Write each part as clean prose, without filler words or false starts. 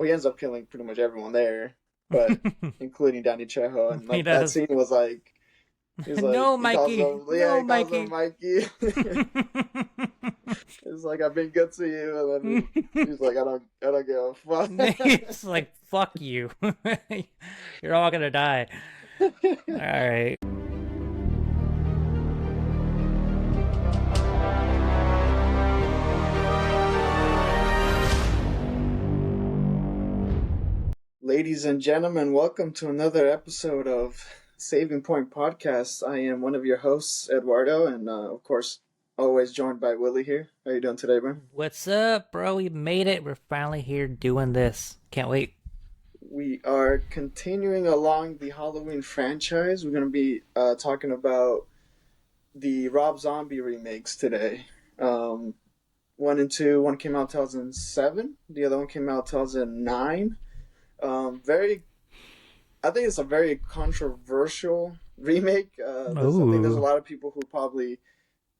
well, he ends up killing pretty much everyone there, but including Danny Trejo, and He like that does. scene was like he's like No, Mikey. No, he calls him Mikey. Mikey. It's like I've been good to you, and then he's like I don't give a fuck. It's like fuck you. You're all gonna die. All right. Ladies and gentlemen, welcome to another episode of Saving Point Podcast. I am one of your hosts, Eduardo, and of course, always joined by Willie here. How you doing today, man? What's up, bro? We made it. We're finally here doing this. Can't wait. We are continuing along the Halloween franchise. We're going to be talking about the Rob Zombie remakes today. One and two. One came out 2007. The other one came out 2009. Very I think it's a very controversial remake. I think there's a Ooh. lot of people who probably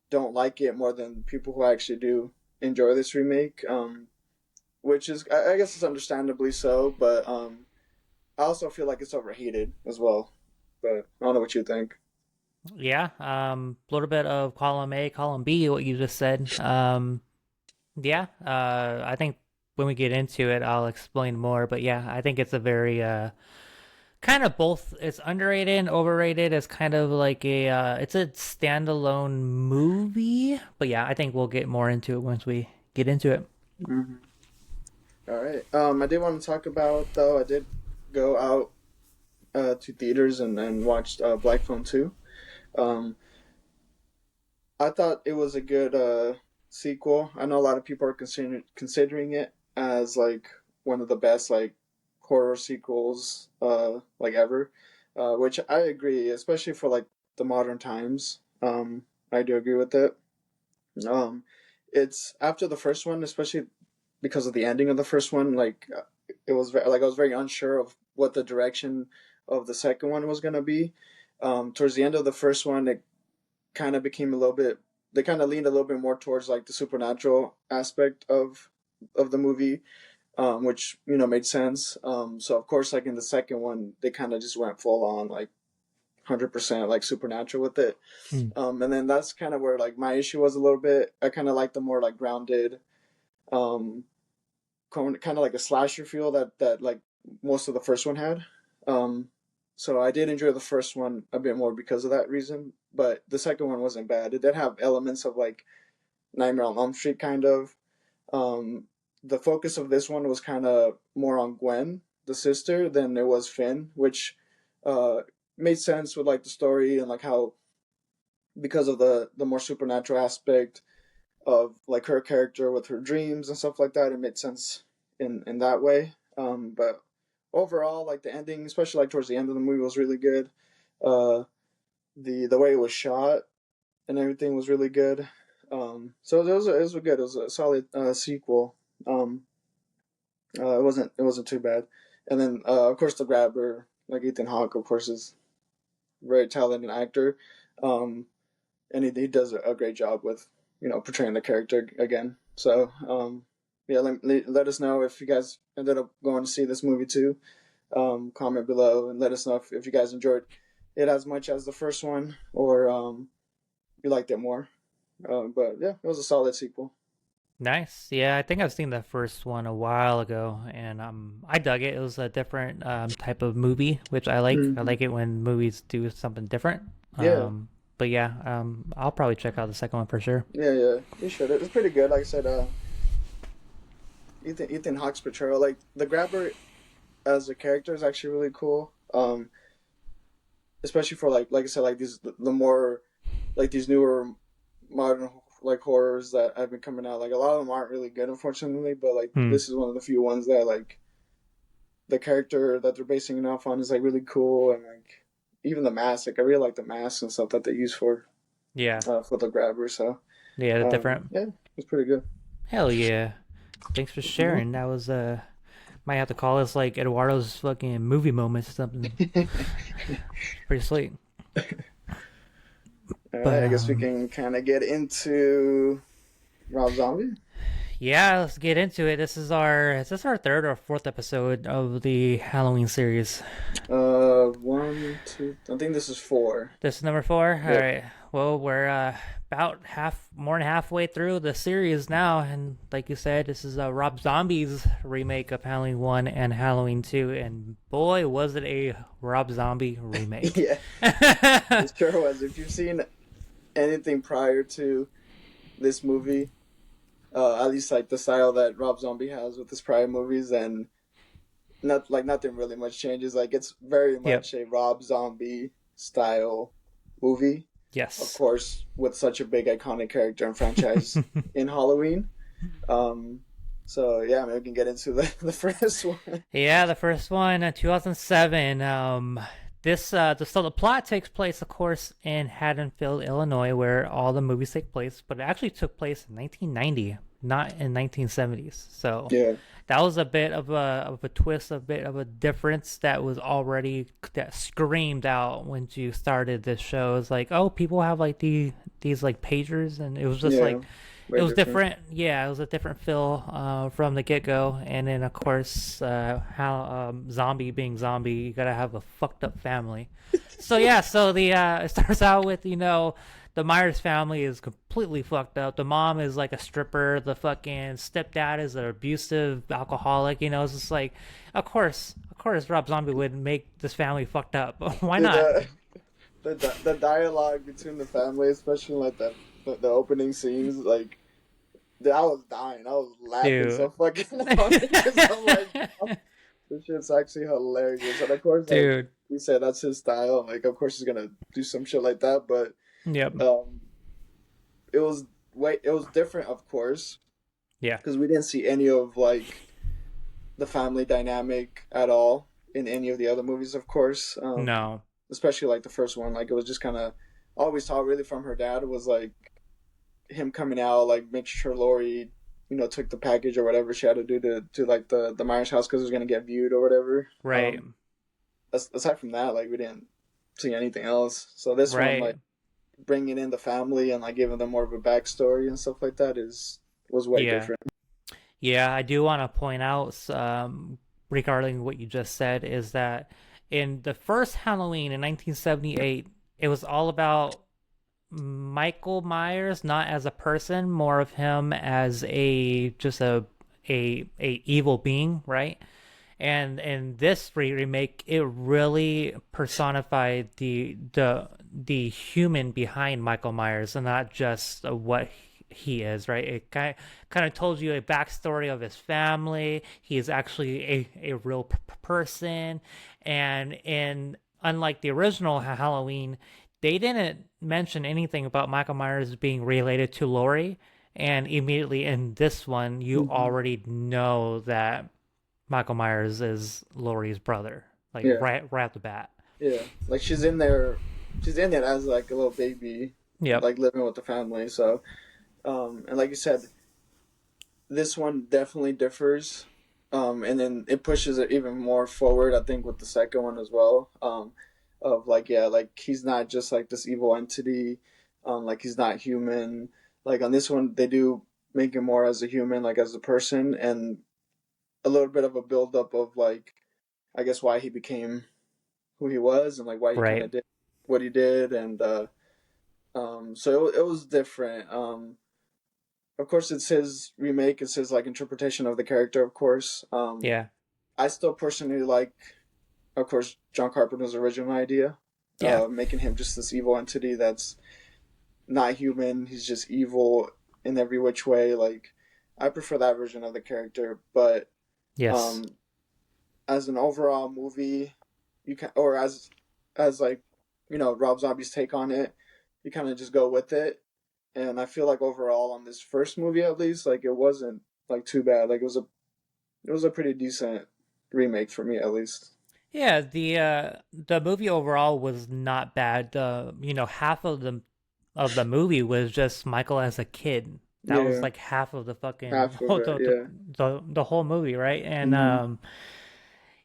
don't like it more than people who actually do enjoy this remake. Which is, I guess, it's understandably so. But I also feel like it's overhated as well. But I don't know what you think. Yeah. A little bit of column A, column B, what you just said. Yeah. I think when we get into it, I'll explain more. But yeah, I think it's a very kind of both. It's underrated and overrated. It's kind of like it's a standalone movie. But yeah, I think we'll get more into it once we get into it. Mm-hmm. All right. I did want to talk about though. I did go out to theaters and watched Black Phone 2. Um, I thought it was a good sequel. I know a lot of people are considering it as like one of the best like horror sequels like ever, which I agree, especially for like the modern times. I do agree with it. Um, it's after the first one, especially because of the ending of the first one. Like it was like I was very unsure of what the direction of the second one was gonna be. Towards the end of the first one, it kind of became a little bit. They kind of leaned a little bit more towards like the supernatural aspect of the movie, which made sense. So of course, like in the second one, they kind of just went full on like 100% like supernatural with it. Hmm. And then that's kind of where like my issue was a little bit. I kind of like the more like grounded, um, kind of like a slasher feel that like most of the first one had. Um, so I did enjoy the first one a bit more because of that reason, but the second one wasn't bad. It did have elements of like Nightmare on Elm Street kind of. Um, the focus of this one was kind of more on Gwen, the sister, than it was Finn, which uh, made sense with like the story and like how because of the more supernatural aspect of like her character with her dreams and stuff like that, it made sense in that way. But overall, like the ending, especially like towards the end of the movie, was really good. Uh, the way it was shot and everything was really good. So it was good. It was a solid sequel. Um, it wasn't too bad. And then of course the grabber, like Ethan Hawke, of course, is a very talented actor. Um, and he does a great job with portraying the character again. So yeah, let us know if you guys ended up going to see this movie too. Comment below and let us know if you guys enjoyed it as much as the first one or you liked it more. But yeah, it was a solid sequel. Nice. Yeah, I think I've seen the first one a while ago, and I dug it. It was a different type of movie, which I like. I Mm-hmm. like it when movies do something different. Yeah, But yeah, I'll probably check out the second one for sure. yeah, you should. It's pretty good. Like I said, Ethan Hawke's portrayal, like the grabber as a character, is actually really cool. Especially for like I said, like the more like these newer modern like horrors that have been coming out. Like a lot of them aren't really good, unfortunately. But like Hmm. this is one of the few ones that like the character that they're basing it off on is like really cool, and like even the mask. Like I really like the masks and stuff that they use Yeah. for the grabber. So Yeah, the different. yeah, it's pretty good. Hell yeah. Thanks for sharing. That was might have to call this like Eduardo's fucking movie moments or something. Pretty sweet. All right, But I guess we can kind of get into Rob Zombie. Yeah, let's get into it. Is this our third or fourth episode of the Halloween series? One, two. I think this is four. This is number four. All Yep. right. Well, we're about more than halfway through the series now, and like you said, this is Rob Zombie's remake of Halloween One and Halloween Two, and boy, was it a Rob Zombie remake. Yeah, it sure was. If you've seen anything prior to this movie, at least like the style that Rob Zombie has with his prior movies, and nothing really much changes. Like it's very Yep. much a Rob Zombie style movie. Of Yes. course, with such a big iconic character and franchise in Halloween. Um, so yeah, maybe we can get into the first one. Yeah, the first one, 2007. So the plot takes place, of course, in Haddonfield, Illinois, where all the movies take place, but it actually took place in 1990, not in 1970s. So Yeah, that was a bit of a twist, a bit of a difference that screamed out when you started this show. It's like, oh, people have like these like pagers, and it was just yeah, like it very was different. different. Yeah, it was a different feel from the get go, and then of course, how zombie being zombie, you gotta have a fucked up family. So yeah, so the it starts out with the Myers family is completely fucked up. The mom is like a stripper. The fucking stepdad is an abusive alcoholic. It's just like, of course, Rob Zombie would make this family fucked up. Why Dude, not, the dialogue between the family, especially like the opening scenes, like dude, I was dying. I was laughing so dude? fucking hard because I'm like, oh, this shit's actually hilarious. And of course, like Dude. we said, that's his style. Like, of course, he's gonna do some shit like that. But Yep. um, it was different, of course, Yeah. because we didn't see any of like the family dynamic at all in any of the other movies, of course. No. Especially like the first one, like it was just kind of all we saw really from her dad was like him coming out, like making sure Lori, took the package or whatever she had to do to like the Myers house because it was gonna get viewed or whatever. Right. Aside from that, like we didn't see anything else. So this one, Right. like bringing in the family and like giving them more of a backstory and stuff like that is was way Yeah. different. Yeah, I do want to point out, regarding what you just said, is that in the first Halloween in 1978, it was all about Michael Myers, not as a person, more of him as a evil being, right? And in this remake, it really personified the human behind Michael Myers, and not just what he is, right? It kind of told you a backstory of his family. He is actually a real person, and in unlike the original Halloween, they didn't mention anything about Michael Myers being related to Laurie, and immediately in this one, you Hmm. already know that Michael Myers is Laurie's brother, like Yeah, right off the bat. yeah. Like she's in there, she's in it as like a little baby, Yep. like living with the family. So, and like you said, this one definitely differs. And then it pushes it even more forward, I think, with the second one as well. Of like, yeah, like he's not just like this evil entity. Like he's not human. Like on this one, they do make him more as a human, like as a person, and a little bit of a build up of like, I guess why he became who he was and like why he kind Right. of did what he did, and so it was different. Of course, it's his remake. It's his like interpretation of the character. Of course, Yeah. I still personally like, of course, John Carpenter's original idea, Yeah. making him just this evil entity that's not human. He's just evil in every which way. Like, I prefer that version of the character. But Yes. um, as an overall movie, you can, or as like, Rob Zombie's take on it, you kind of just go with it. And I feel like overall on this first movie, at least, like it wasn't like too bad. Like it was a pretty decent remake for me, at least. Yeah, the movie overall was not bad. Half of the movie was just Michael as a kid. That was Yeah, like half of the fucking half of it. Yeah. the whole movie, right? And Hmm.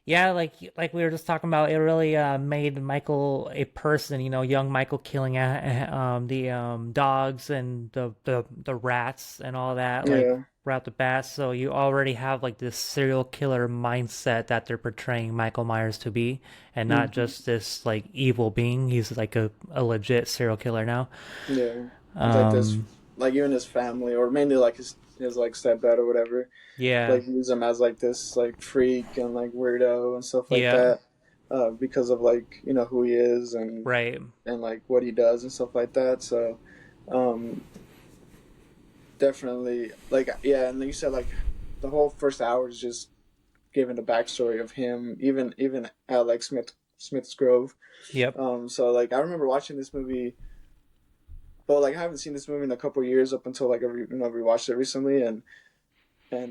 Yeah, like we were just talking about, it really made Michael a person. Young Michael killing the dogs and the rats and all that, like Yeah. right out the bat. So you already have like this serial killer mindset that they're portraying Michael Myers to be, and not Hmm. just this like evil being. He's like a legit serial killer now. Yeah. Like this, Um, like even his family, or mainly like his like stepdad or whatever, yeah, like use him as like this like freak and like weirdo and stuff like yeah, that, because of like who he is right, and like what he does and stuff like that. So, um, definitely like yeah, and like you said like the whole first hour is just giving the backstory of him, even at like Smith's Grove. yep, So like I remember watching this movie. Well, like I haven't seen this movie in a couple of years up until like rewatched it recently, and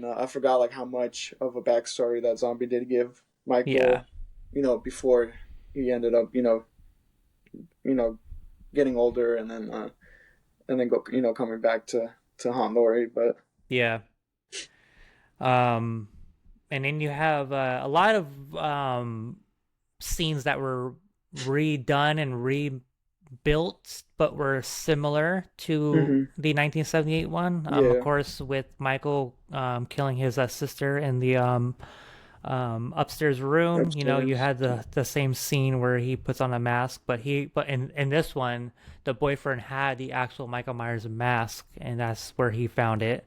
I forgot like how much of a backstory that zombie did give yeah. Michael, before he ended up, you know, getting older and then go, coming back to haunt Lori. But Yeah. Um, and then you have a lot of scenes that were redone and rebuilt, but were similar to hmm the 1978 one. Of yeah, course, with Michael killing his sister in the upstairs room. You upstairs. had the same scene where he puts on a mask, but in this one, the boyfriend had the actual Michael Myers mask, and that's where he found it.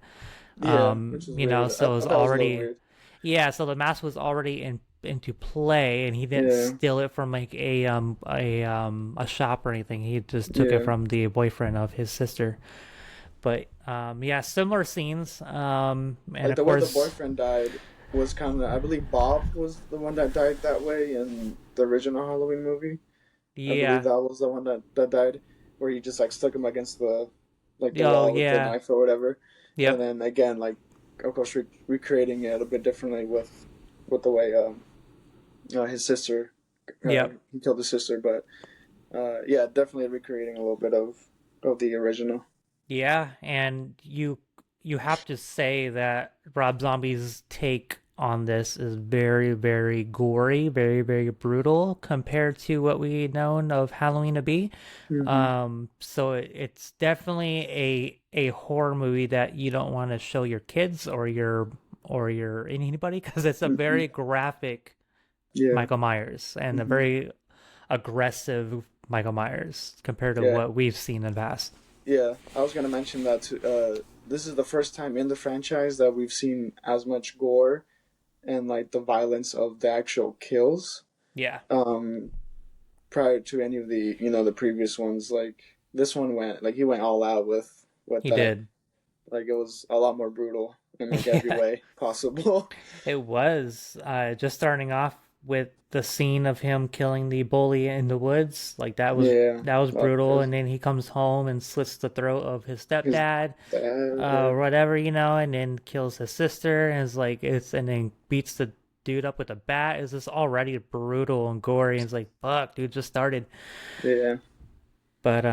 Yeah, which is weird. I So it was thought that was a little already, weird. yeah, so the mask was already into play, and he didn't Yeah, steal it from like a shop or anything. He just took it yeah. from the boyfriend of his sister. But yeah, similar scenes. And Like of the way the course, boyfriend died was kind of. I believe Bob was the one that died that way in the original Halloween movie. I believe yeah, that was the one that died, where he just like stuck him against the oh wall with the yeah, knife or whatever, and yep, then again like of course recreating it a bit differently with the way his sister yep. he killed his sister, but yeah, definitely recreating a little bit of the original. Yeah, and you have to say that Rob Zombie's take on this is very, very gory, very, very brutal compared to what we known of Halloween to be. Hmm. So it's definitely a horror movie that you don't want to show your kids or your anybody, because it's a Hmm. very graphic Yeah. Michael Myers and a Hmm. very aggressive Michael Myers compared to Yeah. what we've seen in the past. Yeah, I was gonna mention that too. This is the first time in the franchise that we've seen as much gore and like the violence of the actual kills. Yeah, Um, Prior to any of the the previous ones, like this one went like he went all out with he that. did. Like it was a lot more brutal in like every Yeah, way possible. it was just starting off with the scene of him killing the bully in the woods. Like Yeah, that was of brutal, course. and then he comes home and slits the throat of his His stepdad, dad. Yeah, whatever, and then kills his sister, and is like it's and then beats the dude up with a bat. Is this already brutal and gory? And it's like fuck, dude, just started. yeah. But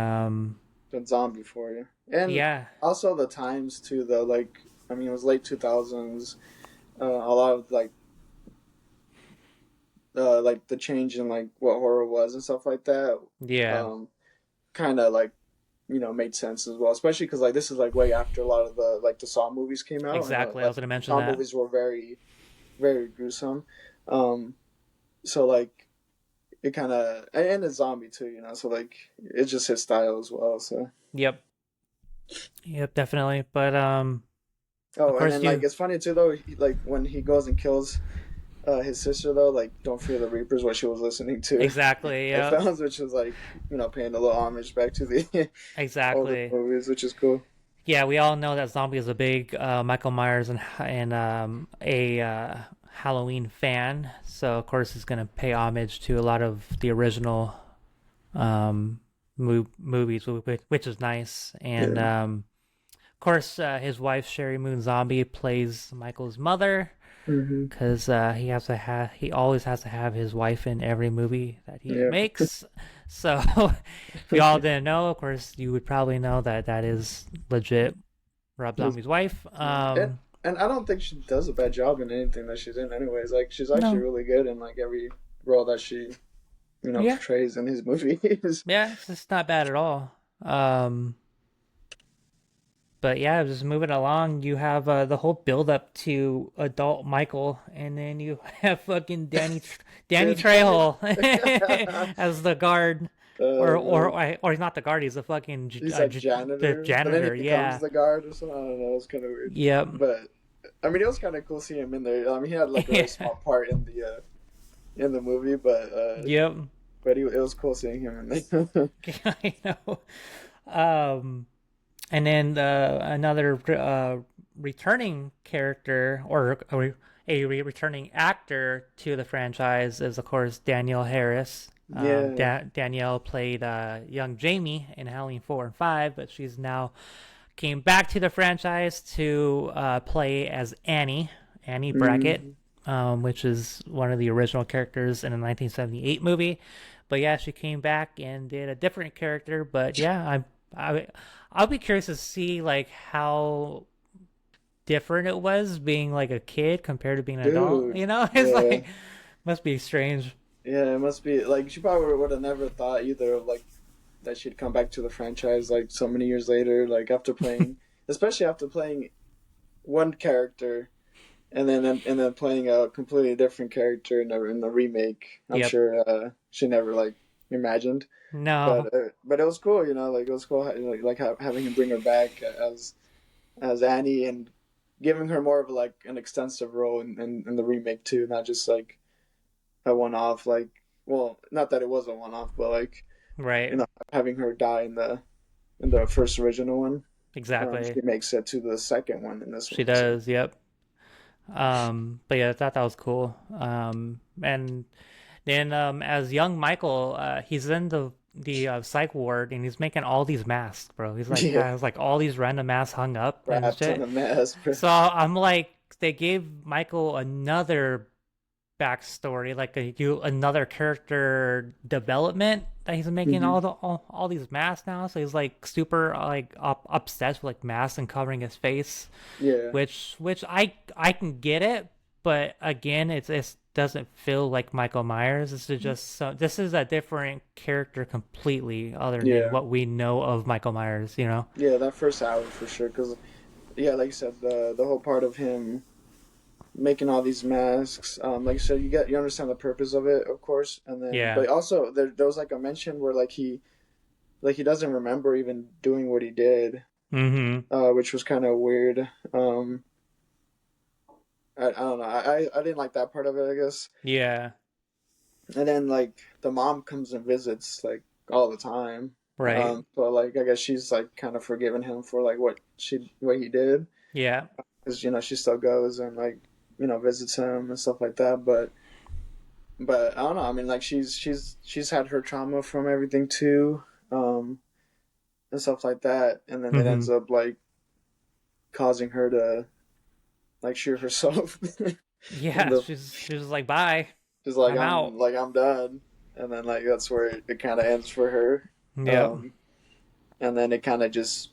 The zombie for you, and yeah, also the times too. Though, like I mean, it was late 2000s. A lot of like the change in like what horror was and stuff like that. yeah, Um, Kind of like made sense as well, especially because like this is like way after a lot of the Saw movies came out, and exactly. I like was gonna mention Saw that. movies were very very gruesome. Um, so like it kind of and a zombie too, so like it's just his style as well. So Yep, yep, definitely. But of oh, and course then like you it's funny too though, like when he goes and kills his sister though, like "Don't Fear the Reapers," what she was listening to exactly. Yep. headphones, which was like paying a little homage back to the older Exactly. movies, which is cool. Yeah, we all know that Zombie is a big Michael Myers and a Halloween fan. So of course he's gonna pay homage to a lot of the original movies, which is nice. And Yeah. of course, his wife Sherry Moon Zombie plays Michael's mother, Hmm. because he always has to have his wife in every movie that he Yeah. makes. So if you all didn't know, of course you would probably know that that is legit Rob His- Zombie's wife. yeah. and I don't think she does a bad job in anything that she's in. Anyways, like she's actually No. really good in like every role that she Yeah. portrays in his movies. Yeah, it's just not bad at all. Um, but yeah, just moving along, you have the whole build up to adult Michael, and then you have fucking Danny Good night. Trejo as the guard, Man. or he's not the guard, he's the fucking He's like the janitor, but then he janitor. becomes Yeah. the guard or something. I don't know. It's kind of weird, Yep. but I mean, it was kind of cool seeing him in there. I mean, he had like a very Yeah. small part in the movie, Yep. it was cool seeing him in there. I know. Um, and then another returning character or returning actor to the franchise is, of course, Danielle Harris. Yeah. Danielle played young Jamie in Halloween 4 and 5, but she's now came back to the franchise to play as Annie Brackett, Mm. which is one of the original characters in a 1978 movie. But yeah, she came back and did a different character. But yeah, I'll be curious to see like how different it was being like a kid compared to being an adult. Dude. You know, it's Yeah. like must be strange. Yeah, it must be like she probably would have never thought either of like that she'd come back to the franchise like so many years later, like after playing, especially after playing one character and then playing a completely different character in the remake. I'm Yep. sure she never like imagined, No. but it was cool, like it was cool, having him bring her back as Annie and giving her more of like an extensive role in the remake too, not just like a one off. Like, well, not that it was a one off, but like Right. having her die in the first original one. Exactly. She makes it to the second one in this She one. So does. Yep. But yeah, I thought that was cool. And then as young Michael, he's in the psych ward and he's making all these masks, bro. He's like yeah, has like all these random masks hung up and wrapped in shit. a mess. So I'm like, they gave Michael another backstory, like another character development that he's making Hmm. all these masks now. So he's like super like obsessed with like masks and covering his face, Yeah, which I can get it, but again, it doesn't feel like Michael Myers. This is a different character completely, other than yeah, what we know of Michael Myers. You know? yeah. That first hour for sure. Because yeah, like you said, the whole part of him making all these masks. Like you said, you understand the purpose of it, of course, and then Yeah. but also there was like a mention where like he doesn't remember even doing what he did, Mm-hmm. which was kind of weird. I don't know. I didn't like that part of it, I guess. Yeah. And then like the mom comes and visits like all the time. Right. But like I guess she's like kind of forgiven him for like what he did, Yeah. because she still goes and like visits him and stuff like that. But I don't know. I mean, like she's had her trauma from everything too, and stuff like that, and then it Mm-hmm. ends up like causing her to like shoot herself. And Yeah. She's like, bye. she's I'm out. like I'm done, and then like that's where it kind of ends for her. Yep. Um, and then it kind of just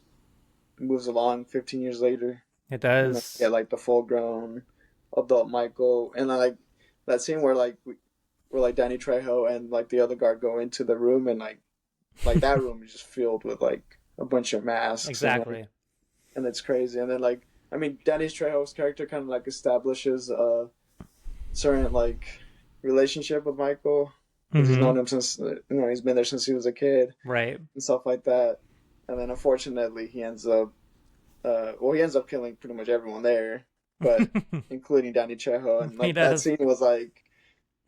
moves along 15 years later, It and then you does. get like the full grown adult Michael, and then like that scene where like Danny Trejo and like the other guard go into the room, and like that room is just filled with like a bunch of masks, Exactly. and it's crazy. And then like I mean, Danny Trejo's character kind of like establishes a certain like relationship with Michael, because he's Mm-hmm. known him since he's been there since he was a kid Right. and stuff like that. And then unfortunately he ends up killing pretty much everyone there, but including Danny Trejo. And He like that does. scene was like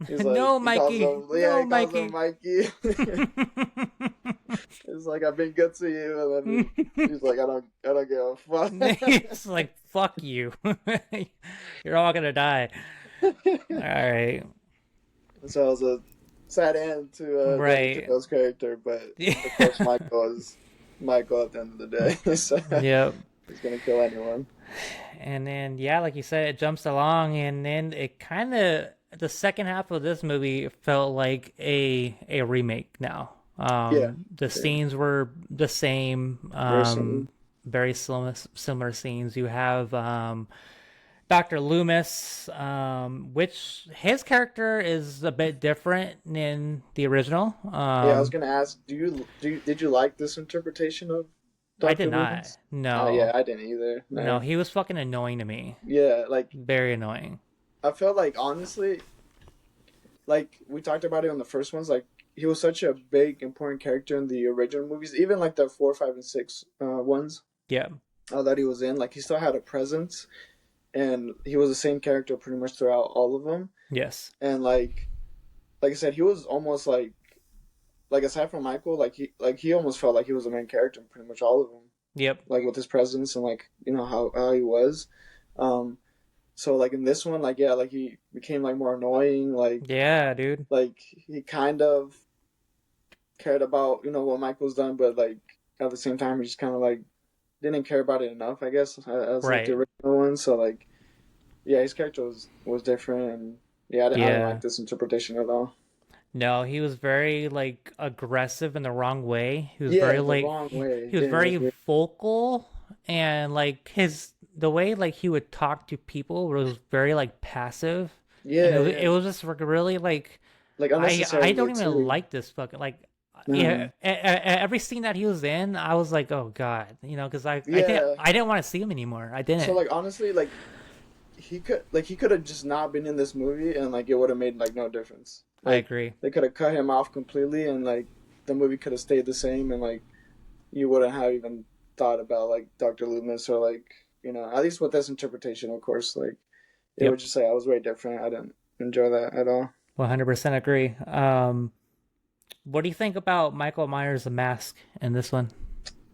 No, he calls Mikey. him, yeah, No, he calls him Mikey. Mikey. It's like I've been good to you, and then he's like I don't give a fuck. It's like fuck you. You're all gonna die. All right. So it was a sad end to Danny Right. Trejo's character, but of course Michael is Michael at the end of the day, so Yep. he's gonna kill anyone. And then yeah, like you said, it jumps along, and then it kind of the second half of this movie felt like a remake. Now, Yeah, the yeah, scenes were the same, very similar. very similar scenes. You have Dr. Loomis, which his character is a bit different in the original. Yeah, I was gonna ask, did you like this interpretation of I did Dr. not. Loomis? Yeah, No, I didn't either. no, No. he was fucking annoying to me. Yeah, like Very annoying. I felt like honestly, like we talked about it on the first ones, like he was such a big important character in the original movies, even like the 4, 5, and 6 ones Yeah. that he was in. Like he still had a presence, and he was the same character pretty much throughout all of them. Yes. And like I said, he was almost like aside from Michael, he almost felt like he was the main character in pretty much all of them. Yep. Like with his presence and like how he was. Um, so like in this one, like yeah, like he became like more annoying. Yeah, dude. Like he kind of cared about what Michael's done, but like at the same time he just kind of like didn't care about it enough, I guess, as like the Right. original one. So like yeah, his character was different, and yeah, I didn't like Yeah. this interpretation at all. No, he was very like aggressive in the wrong way. He was Yeah, very in the like wrong way. he was Yeah, it was very weird. vocal and like his the way like he would talk to people was very like passive, and Yeah, it yeah, was just like really like like I don't unnecessarily even too. like this fucking like No. yeah every scene that he was in I was like oh god because Yeah. I didn't want to see him anymore. I So didn't. like honestly, like he could have just not been in this movie, and like it would have made like no difference. I Like agree. they could have cut him off completely, and like the movie could have stayed the same, and like you wouldn't have even thought about like Dr. Loomis, or like at least with this interpretation, of course, like it would Yep. just say I was way different. I didn't enjoy that at all. 100% agree. What do you think about Michael Myers' The Mask in this one?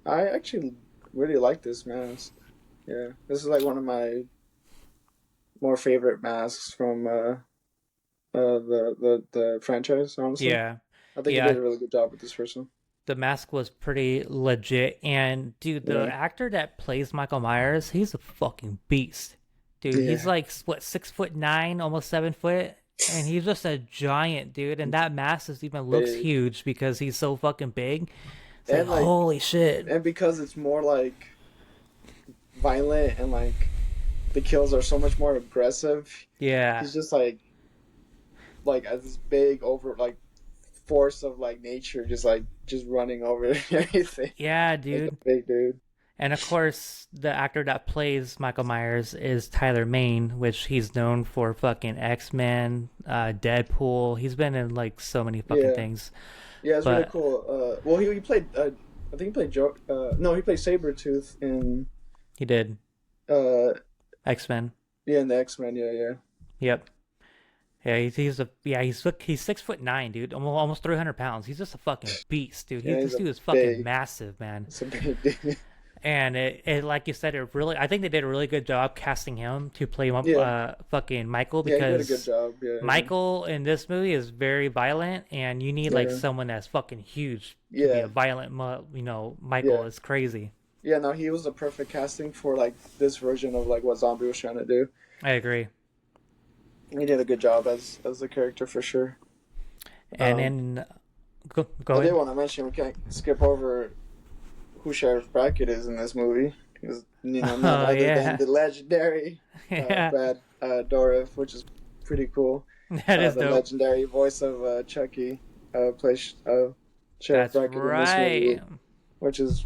I actually really like this mask. Yeah, this is like one of my more favorite masks from the franchise. Honestly, Yeah. I think he did Yeah, a really good job with this first one. The Mask was pretty legit. And dude, the Yeah, actor that plays Michael Myers, he's a fucking beast. Dude, he's yeah, like what 6'9", almost 7 foot, and he's just a giant dude. And that mask is even looks big. huge because he's so fucking big. It's like And like holy shit. and because it's more like violent, and like the kills are so much more aggressive, Yeah. he's just like as this big over like force of like nature, just running over everything, Yeah, like a dude. big dude. And of course, the actor that plays Michael Myers is Tyler Mane, which he's known for fucking X-Men, Deadpool. He's been in like so many fucking Yeah, things. yeah, it's really But cool. Well, he played. I think he played Joe. No, he played Sabretooth in he did uh X-Men. yeah, in the X-Men. Yeah, yeah, Yep. Yeah, he's 6'9", dude. Almost 300 pounds. He's just a fucking beast, dude. yeah. He's This a dude is fucking big. massive, man. It's a big dude. And it like you said, it really I think they did a really good job casting him to play Yeah, fucking Michael yeah. He did a good because job. Yeah, Michael in this movie is very violent, and you need like yeah, someone that's fucking huge to be yeah, a violent. Michael yeah, is crazy. yeah. No, he was the perfect casting for like this version of like what Zombie was trying to do. I agree. He did a good job as the character for sure. And Um, then go I did ahead. want to mention we can't skip over who Sheriff Brackett is in this movie. Because none Oh other than yeah, the legendary yeah, Brad Dourif, which is pretty cool. that is The dope. legendary voice of Chucky plays Sheriff That's Brackett in this right. movie, which is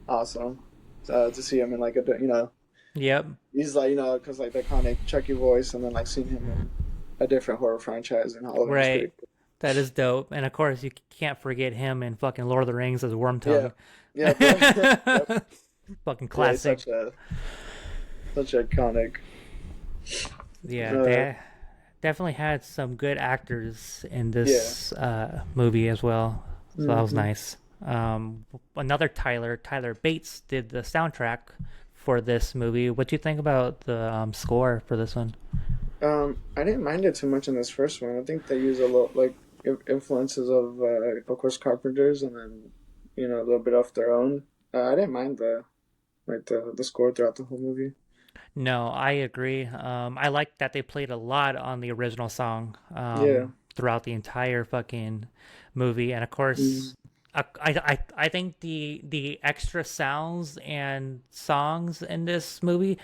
awesome to see him in like Yep. he's like because like the iconic Chucky voice, and then like seeing him in a different horror franchise in Halloween is pretty Right. cool. That is dope. And of course, you can't forget him in fucking Lord of the Rings as Yeah, Wormtongue. yeah, bro. Yep. Fucking Yeah, he's classic. such iconic. Yeah, Uh, they definitely had some good actors in yeah. this movie as well. So that was Hmm. nice. Another Tyler Bates did the soundtrack for this movie. What do you think about the score for this one? I didn't mind it too much in this first one. I think they use a lot like influences of course Carpenters, and then a little bit of their own. I didn't mind the score throughout the whole movie. No, I agree. I like that they played a lot on the original song Yeah. throughout the entire fucking movie, and of Mm. course, I think the extra sounds and songs in this movie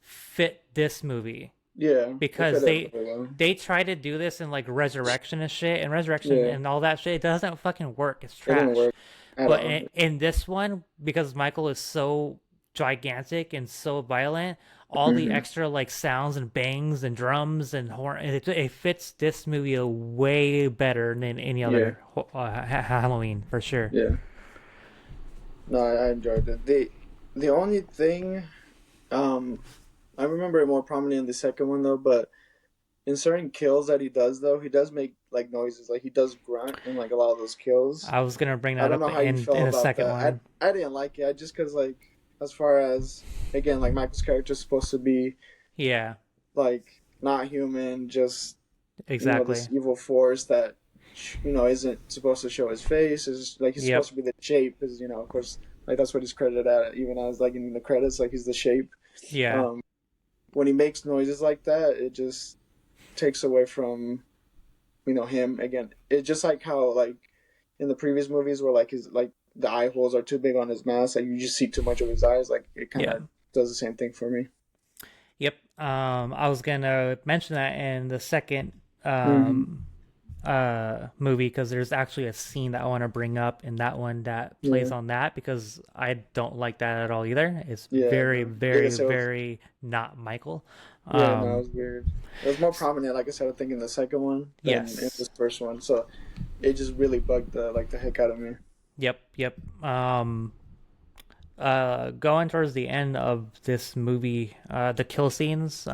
fit this movie Yeah, it because fit it really well. they try to do this in like Resurrection and shit, and Resurrection Yeah, and all that shit. It doesn't fucking work. It's it didn't trash. work at But all. in this one, because Michael is so gigantic and so violent, all the Hmm. extra like sounds and bangs and drums and horn, it fits this movie way better than any Yeah, other Halloween for sure. yeah. No, I enjoyed it. The only thing, um, I remember it more prominently in the second one though, but in certain kills that he does though, he does make like noises, like he does grunt in like a lot of those kills. I was gonna bring I that don't up know how you in felt the about second that. one. I didn't like it. I just because like as far as again like Michael's character is supposed to be Yeah, like not human, just this exactly. evil force that isn't supposed to show his face. Is like he's supposed Yep. to be the shape. Is of course like that's what he's credited at. Even as like in the credits, like he's the shape. Yeah. Um, when he makes noises like that, it just takes away from him again. It's just like how like in the previous movies where like his like the eye holes are too big on his mask, like you just see too much of his eyes. Like it kind Yep. of does the same thing for me. Yep. I was gonna mention that in the second Mm-hmm. movie because there's actually a scene that I want to bring up in that one that plays Yeah, on that because I don't like that at all either. It's yeah, very, no, like I very, said, very not Michael. yeah, no, it Um, was weird. It was more prominent, like I said, I think in the second one than in yes. this first one. So it just really bugged the heck out of me. Yep. Yep. Going towards the end of this movie, the kill scenes,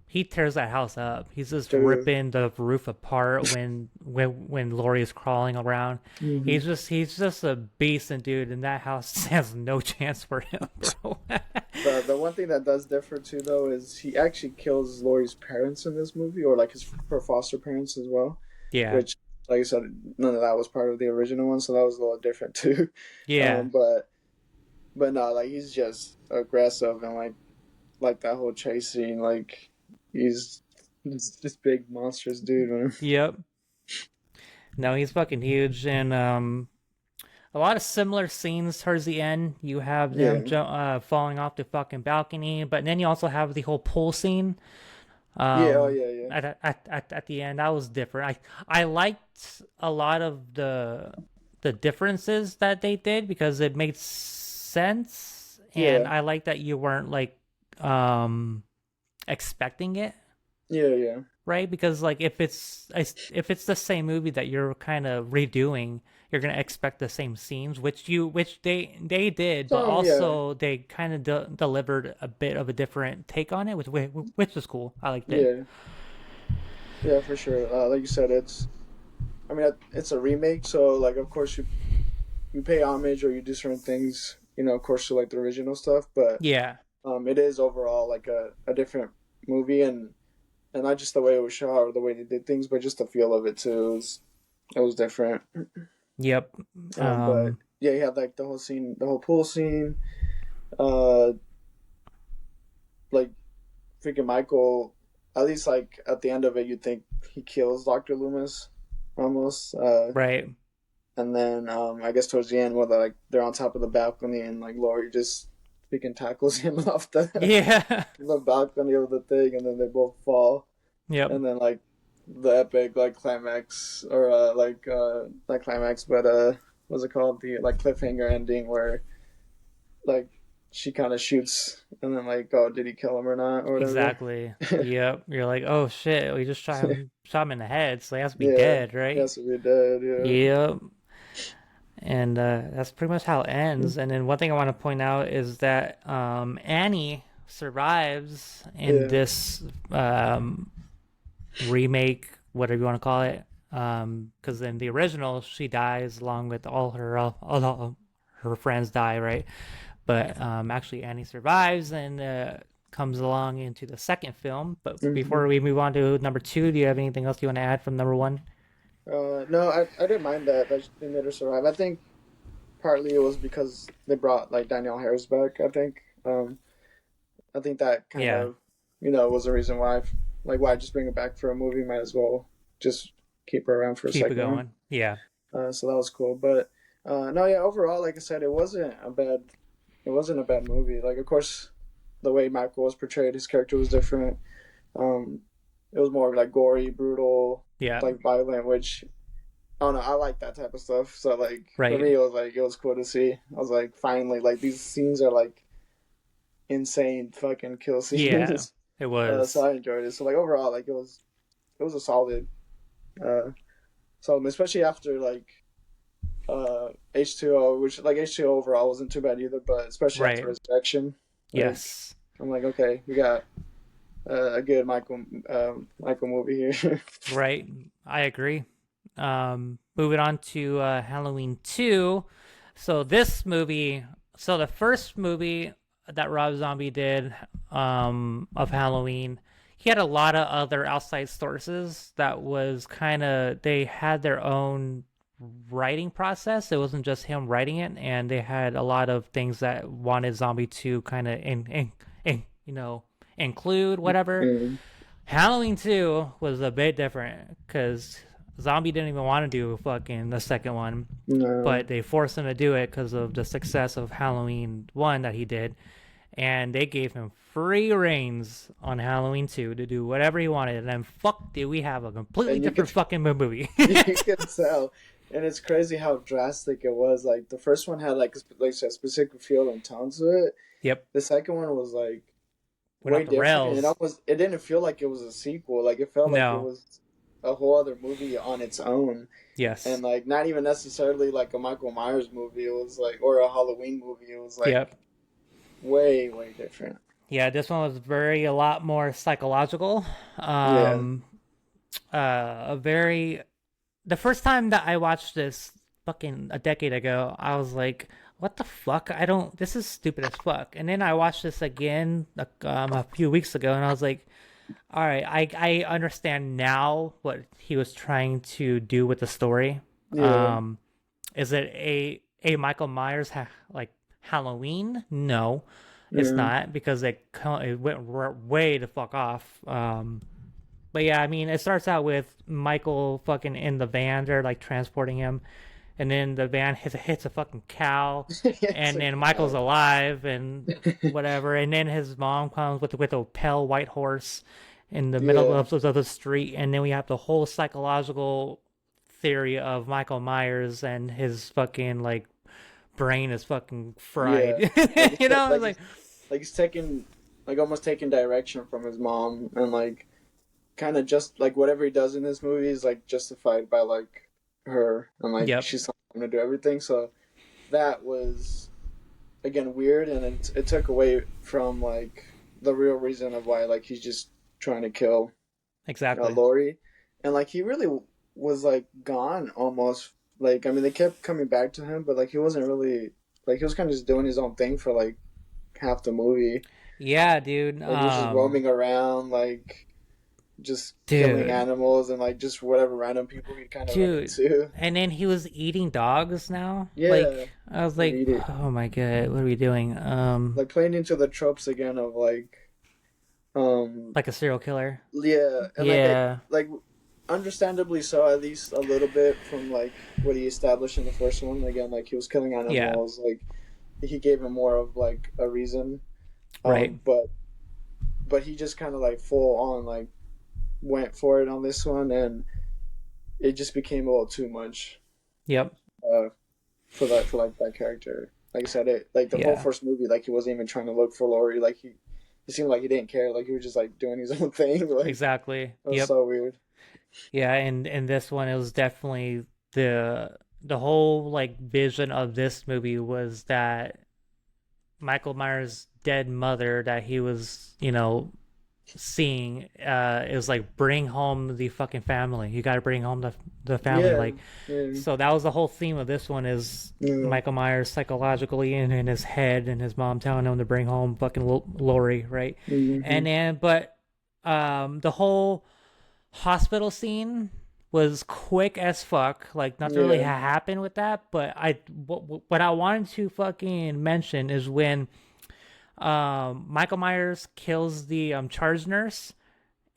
he tears that house up. He's just Dude. ripping the roof apart when Laurie is crawling around. Hmm. He's just a beast, and dude, and that house has no chance for him, bro. The one thing that does differ too though is he actually kills Laurie's parents in this movie, or like her foster parents as well. Yeah, Which, like I said, none of that was part of the original one, so that was a little different too. yeah, But no, like he's just aggressive and like that whole chase scene, like he's this big monstrous dude, man. yep. No, he's fucking huge, and a lot of similar scenes towards the end. You have them Yeah, falling off the fucking balcony, but then you also have the whole pool scene. yeah, oh yeah, yeah, At the end, that was different. I liked a lot of the differences that they did because it made sense, and yeah, I like that you weren't like um expecting it, yeah, yeah. right? Because like if it's the same movie that you're kind of redoing, you're gonna expect the same scenes, which they did, but Yeah, also they kind of delivered a bit of a different take on it, which was cool. I liked it. yeah, yeah, for sure. Like you said, I mean, it's a remake, so like, of course, you pay homage or you do certain things, of course, to like the original stuff, but Yeah. it is overall like a different movie, and not just the way it was shot or the way they did things, but just the feel of it too. It was different. Yep. But Um. yeah, you had like the whole scene, the whole pool scene. Uh, like freaking Michael. At least like at the end of it, you think he kills Doctor Loomis almost. Right. And then I guess towards the end, where they're on top of the balcony and like Laurie just freaking tackles him off Yeah. the balcony of the thing, and then they both fall, Yep. and then like the epic like climax or not climax, but what's it called, the like cliffhanger ending where like she kind of shoots and then like, oh, did he kill him or not or whatever. Exactly. Yep. You're like, oh shit, we just shot him in the head, so he has to be Yeah, dead, he right? has to be dead. Yeah. Yep. And that's pretty much how it ends. And then one thing I want to point out is that Annie survives in Yeah. this remake, whatever you want to call it. Because in the original, she dies along with all her friends die, right? But actually, Annie survives and comes along into the second film. But Hmm. before we move on to number two, do you have anything else you want to add from number one? No, I didn't mind that they made her survive. I think partly it was because they brought like Danielle Harris back. I think that kind Yeah, of was the reason why. Like, why just bring her back for a movie? Might as well just keep her around for a keep it second one. going. Yeah, So that was cool. But no, yeah. Overall, like I said, it wasn't a bad movie. Like, of course, the way Michael was portrayed. His character was different. Um, it was more like gory, brutal, Yeah. like violent, which I don't know. I like that type of stuff. So like for Right. me, it was cool to see. I was like, finally, like these scenes are like insane fucking kill Yeah. scenes. It So was. I enjoyed it. So like overall, like it was a uh, solid, especially after like H2O, which like H2O overall wasn't too bad either, but especially after Right. Resurrection, like Yes. I'm like, okay, we got a good Michael movie here. Right. I agree. Moving on to Halloween 2. So this movie, so the first movie that Rob Zombie did of Halloween, he had a lot of other outside sources that was kind of, they had their own writing process. It wasn't just him writing it, and they had a lot of things that wanted Zombie to kind of include whatever. Mm, Halloween 2 was a bit different because Zombie didn't even want to do fucking the second one, no, but they forced him to do it because of the success of Halloween 1 that he did. And they gave him free reins on Halloween 2 to do whatever he wanted. And then, fuck, did we have a completely and you different could fucking movie? you could tell, and it's crazy how drastic it was. Like the first one had like a specific feel and tone to it. Yep. The second one was like Went way off the different, and rails. it didn't feel like it was a sequel. Like it felt like it No. was a whole other movie on its own, Yes. and like not even necessarily like a Michael Myers movie. It was like or a Halloween movie. It was like Yep. way different. Yeah, this one was a lot more psychological. Yeah, Um, a very the first time that I watched this fucking a decade ago, I was like, what the fuck? I don't, this is stupid as fuck. And then I watched this again a few weeks ago, and I was like, all right, I understand now what he was trying to do with the story. yeah, Um, is it a Michael Myers like Halloween? No, it's yeah, not because it went way the fuck off. But yeah, I mean, it starts out with Michael fucking in the van. They're like transporting him, and then the van hits a fucking cow, it's and a then Michael's cow. alive and whatever. And then his mom comes with a pale white horse in the middle Yeah, of the street, and then we have the whole psychological theory of Michael Myers and his fucking like brain is fucking yeah. fried. Like You know, it's like he's taking like almost taking direction from his mom, and like kind of just like whatever he does in this movie is like justified by like her, and like yep, she's telling him to do everything. So that was again weird, and it took away from like the real reason of why like he's just trying to kill exactly. Lori, and like he really was like gone almost. Like I mean, they kept coming back to him, but like he wasn't really like he was kind of just doing his own thing for like half the movie. Yeah, dude. Like he was just roaming around, like just killing Dude. animals and like just whatever random people he kind of run Dude. into. And then he was eating dogs now. Yeah, Like I was and like, eat it. oh my god, what are we doing? Like playing into the tropes again of um, Like a serial killer. yeah, and Yeah. like understandably so, at least a little bit from like what he established in the first one. Again, like he was killing Yeah. animals, like he gave him more of like a reason. Right. But he just kind of like full on like went for it on this one, and it just became a little too much Yep. uh, for like that character. Like I said, it like the whole Yeah. first movie, like he wasn't even trying to look for Laurie. Like it seemed like he didn't care. Like he was just like doing his own thing. Like Exactly. it was Yep. so weird. Yeah, and in this one it was definitely the whole like vision of this movie was that Michael Myers' dead mother that he was, seeing is like bring home the fucking family. You got to bring home the family. Yeah, Like, yeah, so that was the whole theme of this one is yeah, Michael Myers psychologically in his head and his mom telling him to bring home fucking Lori, right? mm-hmm. And then, but the whole hospital scene was quick as fuck. Like nothing really Yeah, happened with that. But what I wanted to fucking mention is when Michael Myers kills the charge nurse,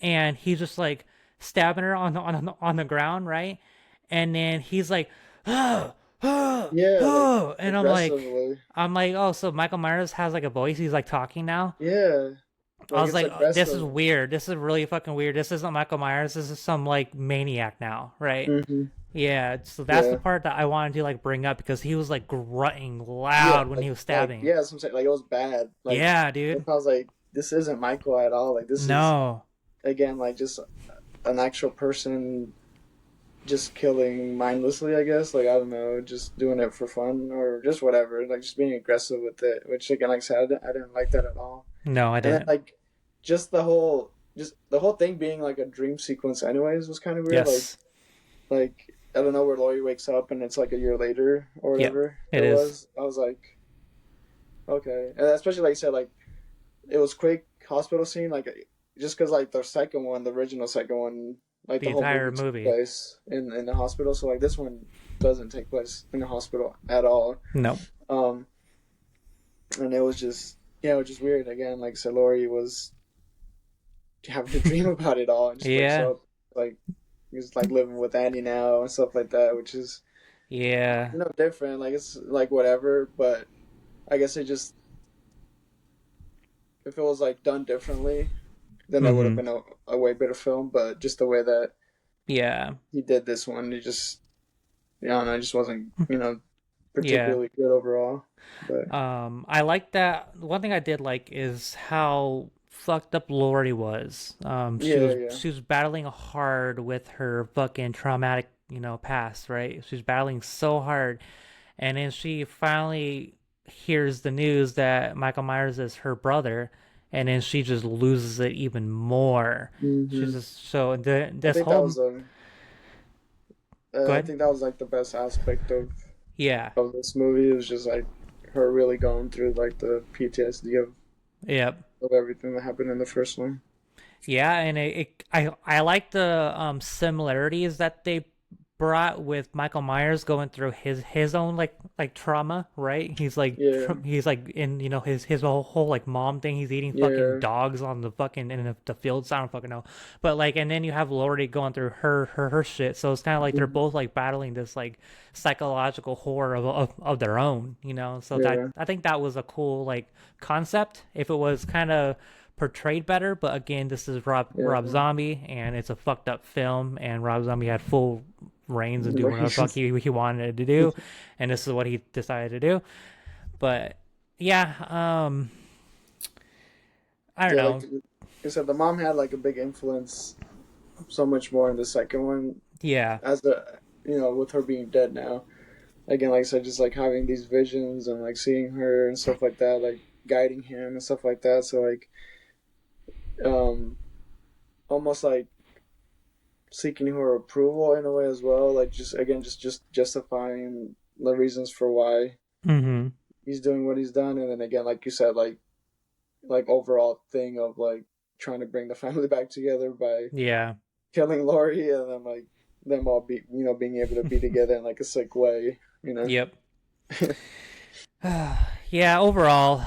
and he's just like stabbing her on the ground, right? And then he's like, Yeah, like And aggressively. I'm like, oh, so Michael Myers has like a voice. He's like talking now. Yeah, I like was it's like, oh, this is aggressive. weird. This is really fucking weird. This isn't Michael Myers. This is some like maniac now, right? Hmm. Yeah. So that's the Yeah, part that I wanted to like bring up because he was like grunting yeah, loud when he was stabbing. yeah. That's what I'm saying. Like it was bad. Like Yeah, I dude. was like, this isn't Michael at all. Like this is No. again like just an actual person just killing mindlessly. I guess like I don't know, just doing it for fun or just whatever. Like just being aggressive with it. Which again, like I said, I didn't like that at all. No, I And then didn't. like just the whole thing being like a dream sequence anyways was kind of weird. Yes. Like I don't know where Laurie wakes up and it's like a year later or Yep. whatever It it is. was. I was like, okay, and especially like you said, like it was quick hospital scene, like just because like the second one, the original second one, like The the whole entire movie took movie. place in the hospital. So like this one doesn't take place in the hospital at all. No. Um, and it was just yeah, it was just weird. Again, like so Laurie was having a dream about it all and just wakes Yeah. up like he's like living with Andy now and stuff like that, which is Yeah. different. Like it's like whatever, but I guess it just if it was like done differently, then that would have Mm-hmm. been a way better film. But just the way that Yeah. he did this one, it just I don't know, it just wasn't Yeah. particularly good overall. But I like that. One thing I did like is how fucked up Lori was. yeah, yeah, She was battling hard with her fucking traumatic, past, right? She was battling so hard, and then she finally hears the news that Michael Myers is her brother, and then she just loses it even more. She's hmm just so I this think that whole was a go I ahead. think that was like the best aspect Yeah. of this movie. It was just like her really going through like the PTSD Yep. of everything that happened in the first one. Yeah, and I like the similarities that they brought with Michael Myers going through his own like trauma, right? Yeah, He's like in his whole like mom thing. He's eating fucking yeah, dogs on the fucking in the fields. I don't fucking know, but like, and then you have Lori going through her shit. So it's kind of like they're mhm, both like battling this like psychological horror of their own, So that yeah, I think that was a cool like concept. If it was kind of portrayed better. But again, this is Rob yeah. Zombie, and it's a fucked up film, and Rob Zombie had full reigns of doing whatever the fuck he wanted to do, and this is what he decided to do. But yeah, I don't Yeah, like know. I said, the mom had like a big influence, so much more in the second one, Yeah. as the with her being dead now. Again, like I said, just like having these visions and like seeing her and stuff like that, like guiding him and stuff like that. So like, um, almost like seeking her approval in a way as well. Like just again, just justifying the reasons for why Mm-hmm. he's doing what he's done, and then again, like you said, like overall thing of like trying to bring the family back together by Yeah. killing Laurie and then like them all be being able to be together in like a sick way, you know. Yep. Yeah. Overall,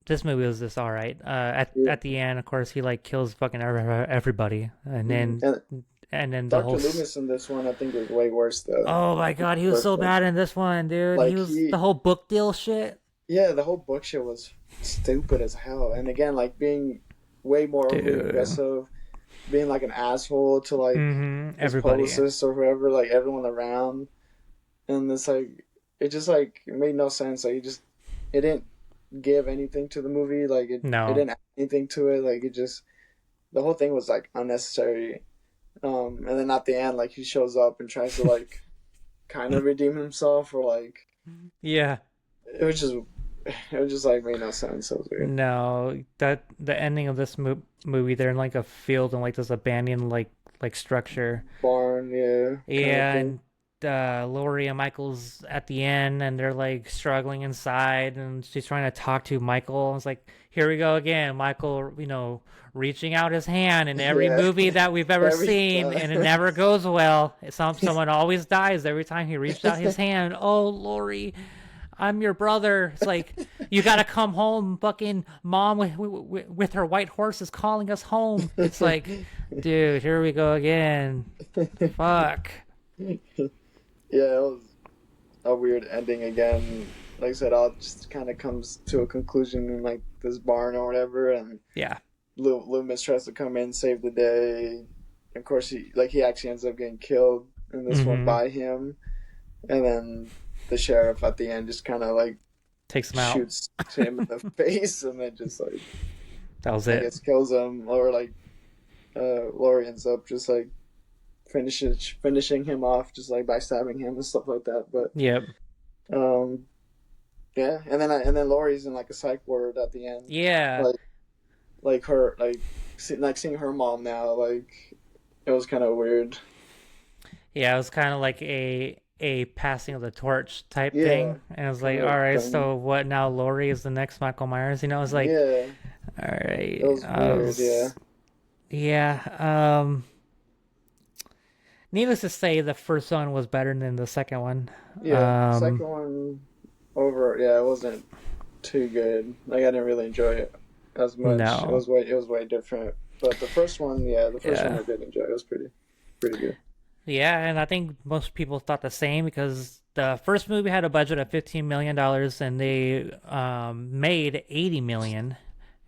this movie was just all right. Yeah. At the end, of course, he like kills fucking everybody, Mhm. And and then the Dr. whole Loomis in this one I think was way worse though. Oh my god, he was so First one. bad in this one, dude. He Like was the whole book deal shit. yeah, the whole book shit was stupid as hell. And again, like being way more overly Dude. aggressive, being like an asshole to like his Everybody. publicist or whoever, like everyone around. And it's like it just like it made no sense. Like it didn't give anything to the movie. Like it No. didn't add anything to it. Like it just the whole thing was like unnecessary. And then at the end, like he shows up and tries to like kind of redeem himself, or like Yeah. it was just like made no sense. It was weird. No. That the ending of this movie, they're in like a field and like this abandoned like structure. Barn, yeah, kind of Yeah, thing. and Lori and Michael's at the end, and they're like struggling inside, and she's trying to talk to Michael. It's like, here we go again, Michael. Reaching out his hand in every Yeah, movie that we've ever every seen, and it time. never goes well. Someone always dies every time he reached out his hand. Oh, Lori, I'm your brother. It's like you gotta come home, fucking mom with her white horse is calling us home. It's like, dude, here we go again. Fuck. Yeah, it was a weird ending again. Like I said, all just kind of comes to a conclusion in like this barn or whatever, and Yeah. Loomis tries to come in, save the day. Of course, he actually ends up getting killed in this one Mm-hmm. by him, and then the sheriff at the end just kind of like Takes him out. shoots him in the face, and then just like That was I it. guess kills him, or like Laurie ends up just like finishing him off just like by stabbing him and stuff like that. But Yep. um, yeah, and then Laurie's in like a psych ward at the end, Yeah. like her like seeing her mom now, like it was kind of weird. Yeah, it was kind of like a passing of the torch type Yeah, thing. And I was kind like, of all right, done. so what now? Laurie is the next Michael Myers. You know, I was like, Yeah, all it right. was weird. Yeah, Yeah. Needless to say, the first one was better than the second one. yeah. Um, Second one over. Yeah, it wasn't too good. Like I didn't really enjoy it as much. no. It was way different. But the first one, yeah, the first one Yeah. I did enjoy. It was pretty good. Yeah, and I think most people thought the same because the first movie had a budget of $15 million and they made 80 million.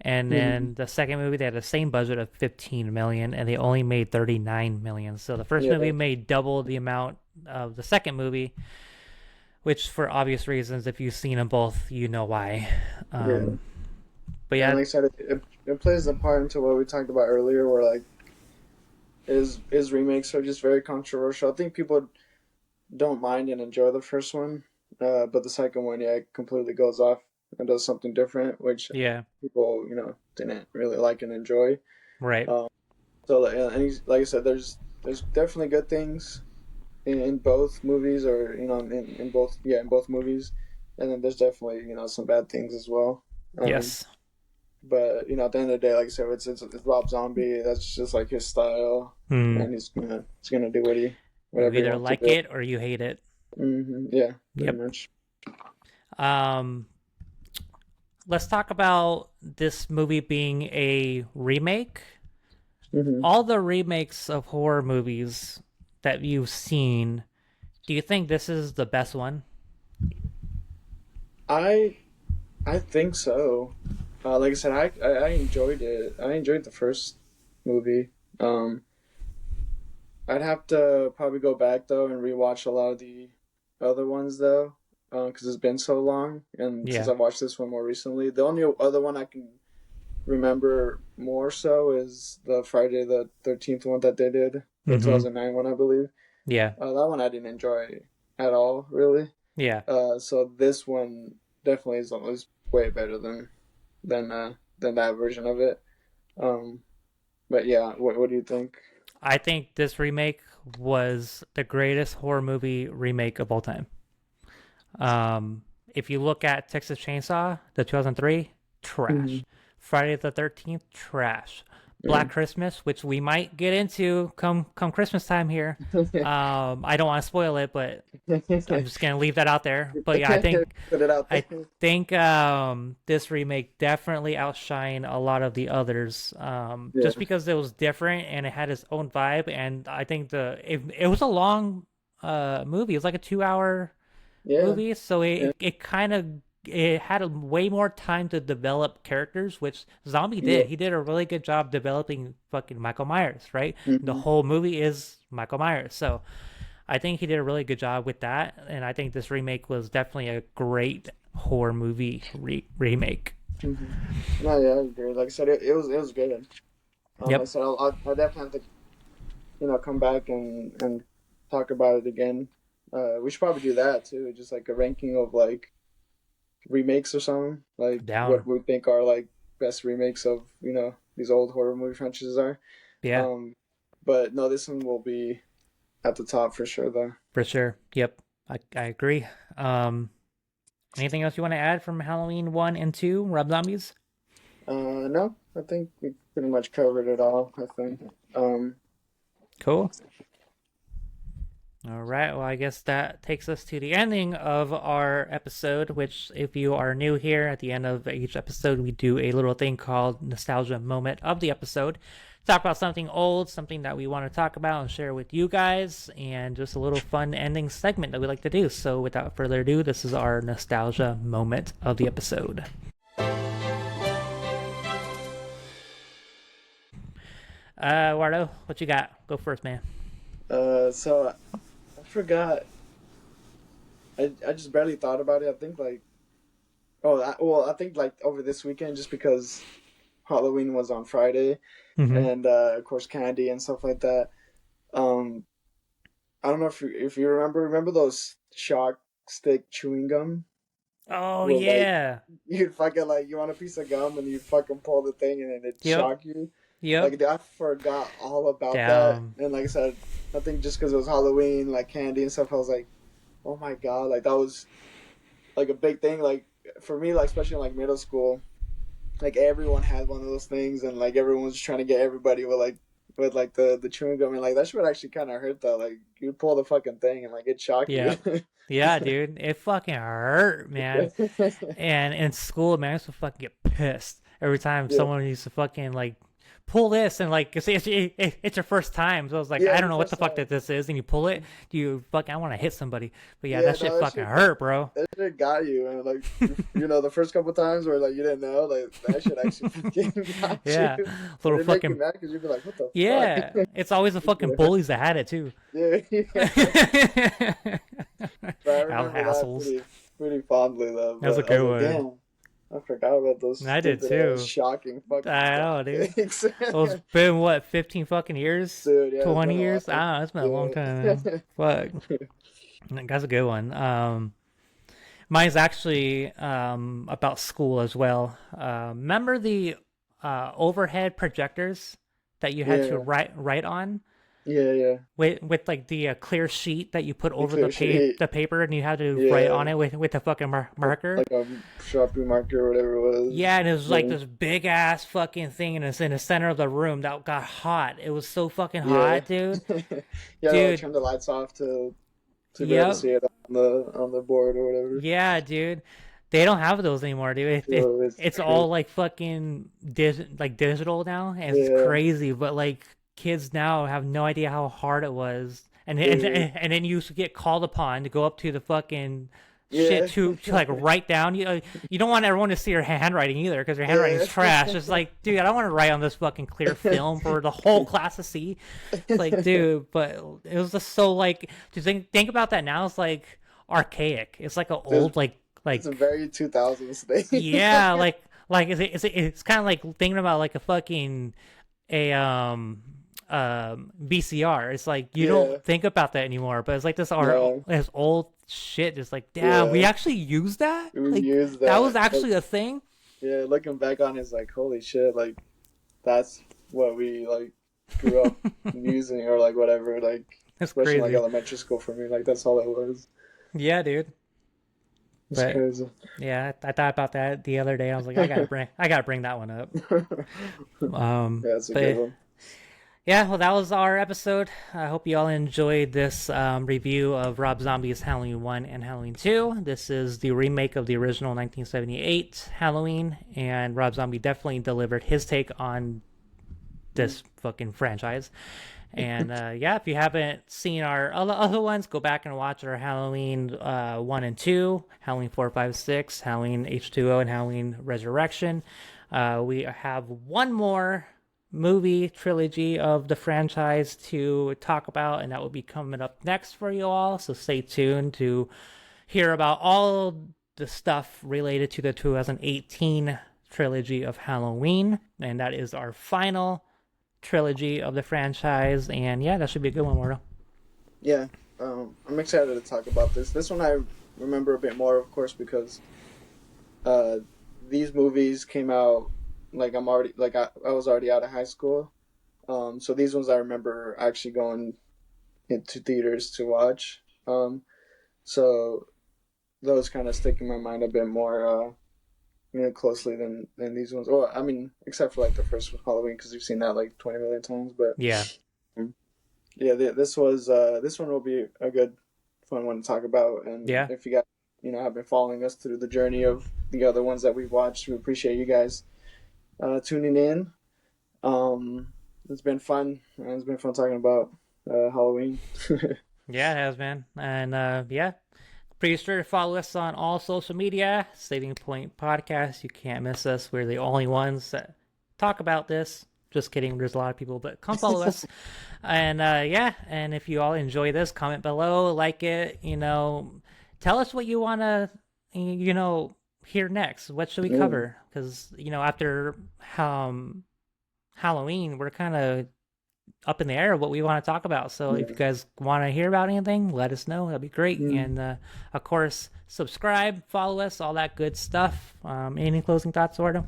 And Hmm. then the second movie they had the same budget of 15 million and they only made 39 million. So the first movie Yeah, made double the amount of the second movie, which for obvious reasons, if you've seen them both, you know why. yeah. Um, but And yeah, like I said, it plays a part into what we talked about earlier, where like is remakes are just very controversial. I think people don't mind and enjoy the first one, but the second one, yeah, it completely goes off and does something different, which yeah, people didn't really like and enjoy. right. Um, so and like I said, there's definitely good things in both movies, or in both in both movies, and then there's definitely some bad things as well. Um, Yes. but at the end of the day, like I said, it's Rob Zombie. That's just like his style, Hmm. and he's gonna do You whatever he either wants to like do. it or you hate it. Yeah, pretty Yep. much. Um, let's talk about this movie being a remake. Hmm. All the remakes of horror movies that you've seen, do you think this is the best one? I I think so. Like I said, I enjoyed it. I enjoyed the first movie. Um, I'd have to probably go back though and rewatch a lot of the other ones though, because it's been so long. And since Yeah. I watched this one more recently, the only other one I can remember more so is the Friday the 13th one that they did, the Mm-hmm. 2009 one, I believe. Yeah. That one I didn't enjoy at all, really. Yeah. So this one definitely is way better than that version of it. Um, but yeah, what do you think? I think this remake was the greatest horror movie remake of all time. If you look at Texas Chainsaw, the 2003, Hmm. trash. Friday the 13th, trash. Yeah. Black Christmas, which we might get into come Christmas time here. I don't want to spoil it, but I'm just gonna leave that out there. But yeah, Put it out I there. think this remake definitely outshined a lot of the others. Yeah. Just because it was different and it had its own vibe, and I think it was a long movie. It was like a 2 hour Yeah. movie, so Yeah. it kind of it had a way more time to develop characters, which Zombie Yeah. did. He did a really good job developing fucking Michael Myers, right? The Hmm. whole movie is Michael Myers, so I think he did a really good job with that, and I think this remake was definitely a great horror movie remake. Hmm. No, yeah, I agree. Like I said, it was good. Like I Yep. said, I'll definitely have to come back and talk about it again. We should probably do that too, just like a ranking of like remakes or something, like Down. what we think are like best remakes of these old horror movie franchises are. Yeah, Um, but no, this one will be at the top for sure, though. for sure. Yep. I agree. Um, anything else you want to add from Halloween 1 and 2, Rob Zombies? No, I think we pretty much covered it all. I think. Um, Cool. All right. Well, I guess that takes us to the ending of our episode, which, if you are new here, at the end of each episode, we do a little thing called Nostalgia Moment of the episode. talk about something old, something that we want to talk about and share with you guys, and just a little fun ending segment that we like to do. So, without further ado, this is our nostalgia moment of the episode. Wardo, what you got? Go first, man. So I forgot. I just barely thought about it. I think like I think like over this weekend just because Halloween was on Friday Mm-hmm. and of course candy and stuff like that. Um, I don't know if you remember those shock stick chewing gum Oh where like yeah. you'd fucking like you want a piece of gum and you'd fucking pull the thing and then it'd Yep. shock you. Yep. Like I forgot all about that. Damn. And like I said, I think just because it was Halloween, like candy and stuff, I was like, oh my god, like that was like a big thing. Like for me, like especially in like middle school, like everyone had one of those things, and like everyone was trying to get everybody with like the chewing gum, and like that shit would actually kind of hurt though. Like you pull the fucking thing and like it shock you. Yeah. Yeah, dude. It fucking hurt, man. And in school, man, I used to fucking get pissed every time Yeah, someone used to fucking like pull this and like it's your first time. So I was like, yeah, I it's don't your know what the first fuck time. that this is, and you pull it, you fucking I want to hit somebody. But yeah, Yeah, that shit no, fucking hurt, bro. that shit got you, and like the first couple times where like you didn't know, like that shit actually fucking got you, Yeah, and little it make you fucking mad because you'd be like, what the yeah. fuck? It's always the fucking bullies that had it too. Yeah, yeah. But I remember that Assholes. pretty fondly though. That was a But I was good like, one. damn, I forgot about those I did stupid ass too. shocking fucking I gum know, dude. things. Well, it's been what, 15 fucking years? Dude, yeah, it's 20 been a years? while. I don't know. It's been a long time, man. Yeah. Fuck. That's a good one. Mine's actually about school as well. Remember the overhead projectors that you had to Yeah. write on Yeah, yeah. with like the clear sheet that you put The over clear sheet. the paper and you had to write on Yeah. it with the fucking marker. Like a Sharpie marker or whatever it was. Yeah, and it was like Yeah. this big ass fucking thing, and it's in the center of the room that got hot. It was so fucking Yeah. hot, dude. Yeah, like Dude, turn the lights off to be able to yep. see it on the board or whatever. Yeah, dude. They don't have those anymore, dude. So it's It's all crazy. like fucking like digital now, and it's Yeah. crazy. But like kids now have no idea how hard it was, and Dude. then you used to get called upon to go up to the fucking shit Yeah. to like write down. You don't want everyone to see your handwriting either because your handwriting's Yeah. trash. It's like, dude, I don't want to write on this fucking clear film for the whole class to see. It's like, dude, but it was just so like to think about that now. It's like archaic. It's like an It's, old it's a like very 2000s thing. yeah, like it's kind of like thinking about like a fucking a VCR. It's like you Yeah. don't think about that anymore, but it's like No. this old shit. Just like, damn, we Yeah. actually used that. We Like use that was that. But actually a thing. yeah, looking back on it, it's like holy shit, like that's what we like grew up using or like whatever, like That's especially like crazy. elementary school for me, like that's all it was. Yeah, dude. It's But crazy. yeah, I thought about that the other day. I was like, I gotta bring that one up. Yeah, it's a good But one. yeah, well, that was our episode. I hope you all enjoyed this review of Rob Zombie's Halloween 1 and Halloween 2. This is the remake of the original 1978 Halloween, and Rob Zombie definitely delivered his take on this fucking franchise. And yeah, if you haven't seen our other ones, go back and watch our Halloween 1 and 2, Halloween 4, 5, 6, Halloween H2O, and Halloween Resurrection. We have one more movie trilogy of the franchise to talk about, and that will be coming up next for you all. So stay tuned to hear about all the stuff related to the 2018 trilogy of Halloween, and that is our final trilogy of the franchise. And yeah, that should be a good one, Mortal. Yeah, I'm excited to talk about this. This one I remember a bit more, of course, because uh, these movies came out like I was already out of high school. So these ones I remember actually going into theaters to watch. So those kind of stick in my mind a bit more, closely than these ones. Well, I mean, except for like the first Halloween because you've seen that like 20 million times. But Yeah. yeah, this one will be a good fun one to talk about. And Yeah. if you guys have been following us through the journey of the other ones that we've watched, we appreciate you guys tuning in. Um, It's been fun. It's been fun talking about Halloween. Yeah, it has been. And yeah, be sure to follow us on all social media. Saving Point Podcast. You can't miss us. We're the only ones that talk about this. Just kidding. There's a lot of people, but come follow us. And yeah, and if you all enjoy this, comment below, like it. Tell us what you want to, hear next. What should we Yeah. cover? Because after Halloween, we're kind of up in the air of what we want to talk about. So if you Yeah. guys want to hear about anything, let us know. That'd be great. Mm. And of course, subscribe, follow us, all that good stuff. Any closing thoughts, Ordo?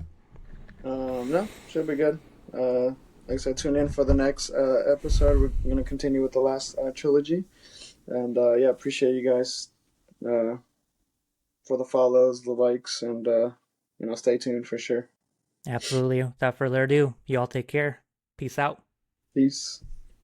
No, should be good. Like I said, tune in for the next episode. We're going to continue with the last trilogy. And yeah, appreciate you guys uh, for the follows, the likes, and stay tuned for sure. Absolutely. Without further ado, you all take care. Peace out. Peace.